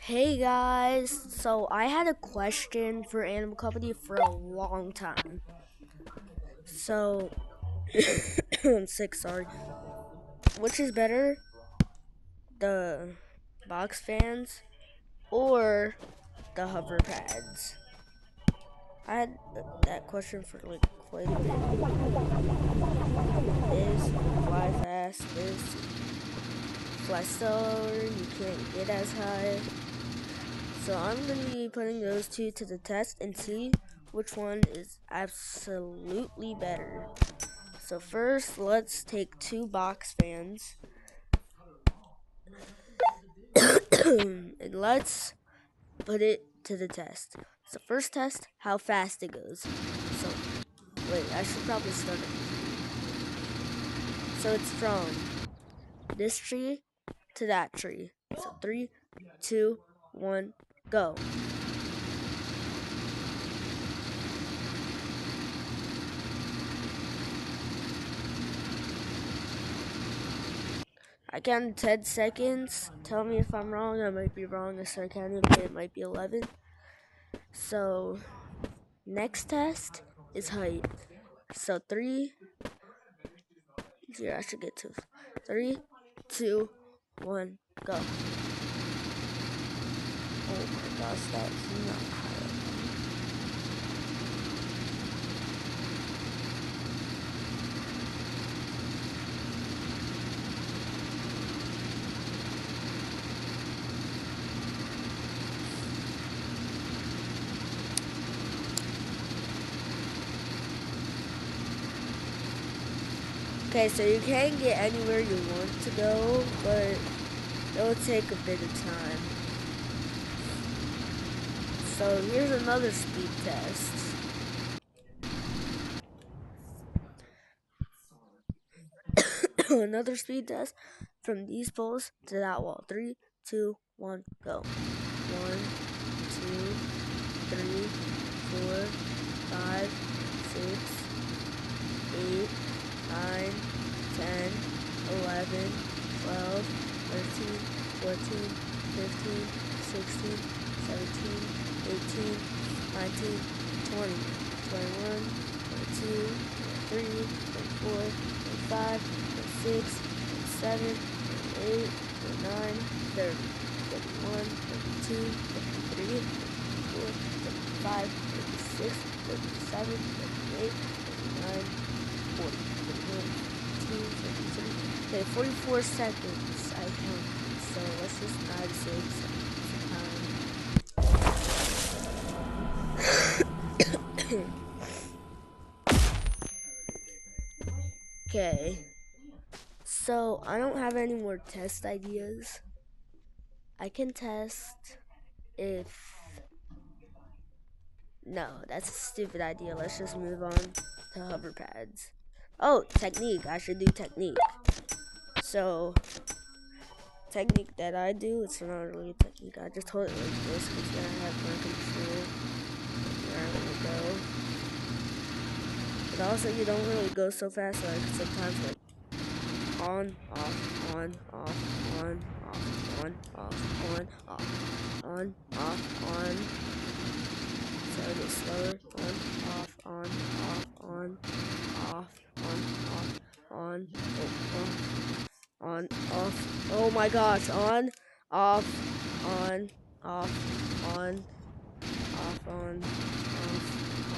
Hey guys, so I had a question for Animal Company for a long time. So, I'm sick, sorry. Which is better, the box fans or the hover pads? I had that question for like quite a bit. Is fly fast, is fly slower, you can't get as high. So I'm going to be putting those two to the test and see which one is absolutely better. So first, let's take two box fans and let's put it to the test. So first test, how fast it goes. So, wait, I should probably start it. So it's from this tree to that tree. So 3, 2, 1, go. I counted 10 seconds. Tell me if I'm wrong. I might be wrong. I started counting, but it might be 11. So, next test is height. So, 3, here, I should get to 3, 2, 1, go. Oh my gosh, that's not high. Okay, so you can get anywhere you want to go, but it'll take a bit of time. So here's another speed test. Another speed test from these poles to that wall. 3, 2, 1, go. 1, 2, 3, 4, 5, 6, 8, 9, 10, 11, 12, 13, 14, 15, 16, 17, 18, 19, 20, 21, 22, 23, 24, 25, 26, 27, 28, 29, 30, 31, 32, 33, 34, 35, 36, 37, 38, 39, 40, 41, 42, 43. Okay, 44 seconds I counted. So let's just try to save some time. Okay. So I don't have any more test ideas. I can test if... No, that's a stupid idea. Let's just move on to hover pads. Oh, technique. I should do technique. So, technique that I do, it's not really a technique. I just hold it like this because then I have more control where I want to go. But also, you don't really go so fast. Like sometimes, like on, off, on, off, on, off, on, off, on, off, on. So it gets slower. On, off, on, off. Oh my gosh, on, off, on, off, on, off, on, off,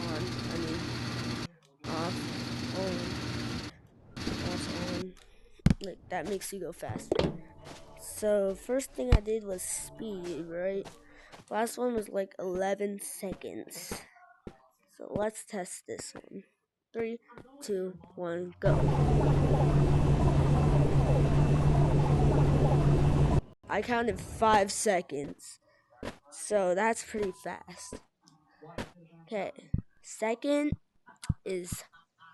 on. I mean, off, on. Like, that makes you go faster. So, first thing I did was speed, right? Last one was like 11 seconds. So let's test this one. 3, 2, 1, go. I counted 5 seconds. So that's pretty fast. Okay. Second is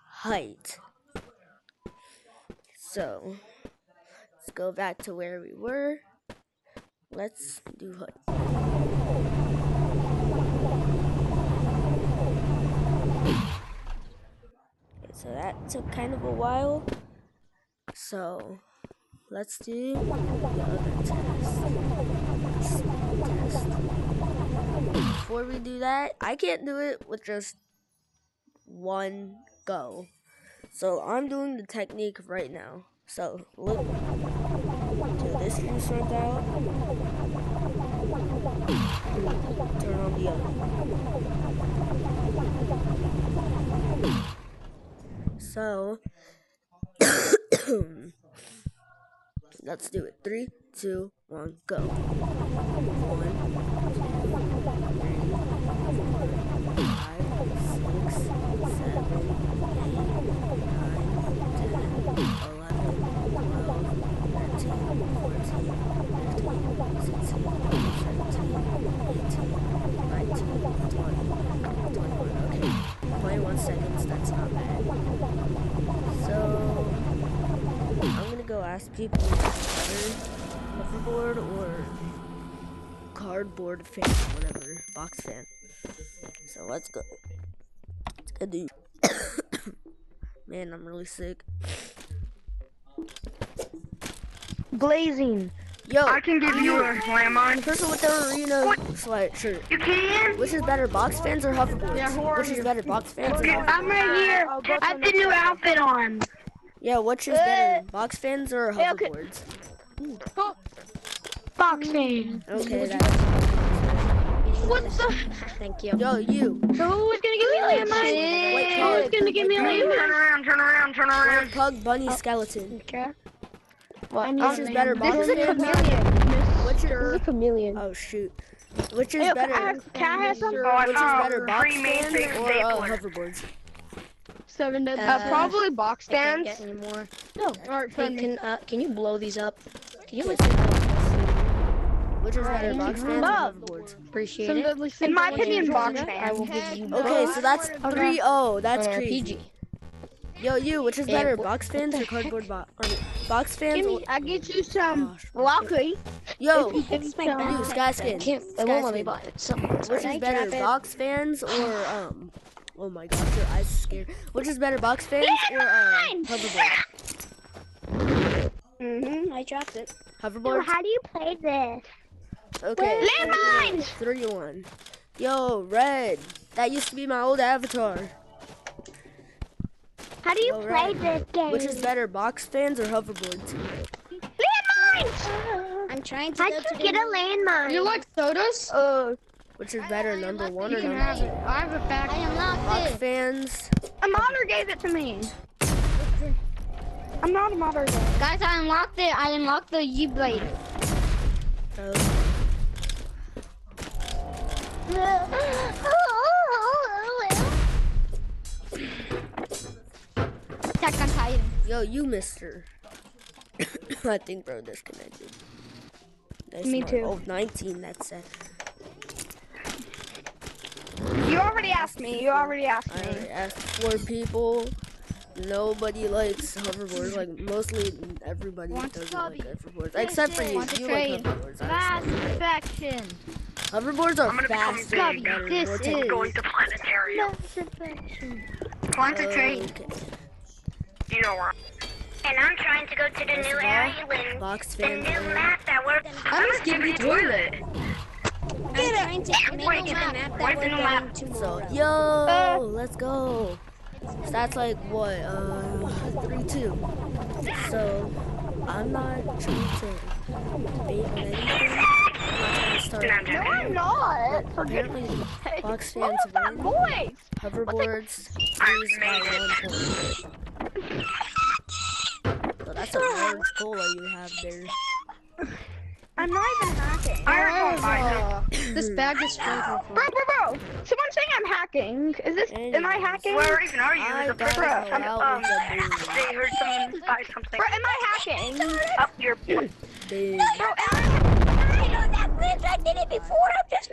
height. So let's go back to where we were. Let's do height. Okay, so that took kind of a while. So let's do the other test. before we do that, I can't do it with just one go. So I'm doing the technique right now. So look, till this juice runs out, turn on the other. So let's do it. 3, 2, 1, go. 1, 2, 3, 4, 5, 6, 7, 8, 9, 10, 11, 12, 13, 14, 15, 16, 17, 18, 19, 20, 21. Okay, 21 seconds. That's not bad. So I'm gonna go ask people if it's better hoverboard or cardboard fan, whatever, box fan. So let's go. Let's go do. Man, I'm really sick. Blazing. Yo, I can give you a landmine. person with the arena sweatshirt. You can? Which is better, box fans or hoverboards? Yeah, who are Which is you? better, box fans or hoverboards? I'm right here. I have the new outfit on. Yeah, which is better, box fans or hoverboards? Box fan. Okay, that's... What the? Thank you. Yo, you. So who's gonna give me a landmine? Wait, Who's gonna give me a landmine? Turn around, turn around, turn around. Pug bunny skeleton. Okay. Which is better, box This is a fans? chameleon. Which This is is... a chameleon. Oh, shoot. Which is better? Can I have some? Which is better, box fans or hoverboards? Probably box I can't fans. get any more. No. Alright, Hey, can you blow these up? Can you Which is better, box fans or hoverboards? appreciate it? In my opinion, box I fans. will give you Okay, so that's 3-0. That's an crazy. RPG. Yo, you, which is Yeah, better, what box fans or cardboard box fans? Or... I get you some Gosh. broccoli. Yo, If you, Sky I Skin. can't. It won't let me buy it. So, Which is better, box fans or Oh my gosh, your eyes are scared. Which is better, box fans or hoverboard? I dropped it. Hoverboard. How do you play this? Okay. Landmines! 3-1. Yo, Red. That used to be my old avatar. How do you Yo, play Red. this game? Which is better, box fans or hoverboards? Landmines! I'm trying to I go can to get a landmine. You like sodas? Which is better, number 1 or You can number have 2? it. I have a pack. I unlocked Box it. fans. A modder gave it to me. I'm not a modder. Guys, I unlocked it. I unlocked the U-blade. Attack on Titan. Yo, you mister. I think bro disconnected. Nice Me mark. too. Oh, 19, that's it. You already asked me. You already asked I me. already asked 4 people. Nobody likes hoverboards. Like, mostly everybody doesn't like hoverboards. Except for you. Want to You trade. like hoverboards. Last honestly. infection. Hoverboards are faster and better. This more is- technical. Going to planetarium. Planetarium. Okay. You know where. And I'm trying to go to the new island. Box The fans. new map that we're. I'm just giving you toilet. I'm trying to make Wait, a map that where's we're the new going map? to. So, yo, let's go. So that's like what, 3-2. So I'm not trying to debate on anything. I'm not trying to start. No, I'm not. Apparently, box fans win. Boys. Hoverboards lose by 1 point. So that's a large cola you have there. I'm not even hacking. This bag is filled with Bro. Someone's saying I'm hacking. Is this? Am I hacking? Where even are you? I got They heard someone buy something. Bro, am I hacking? Up your. big. Bro, am I hacking? I know that bitch. I did it before. I'm just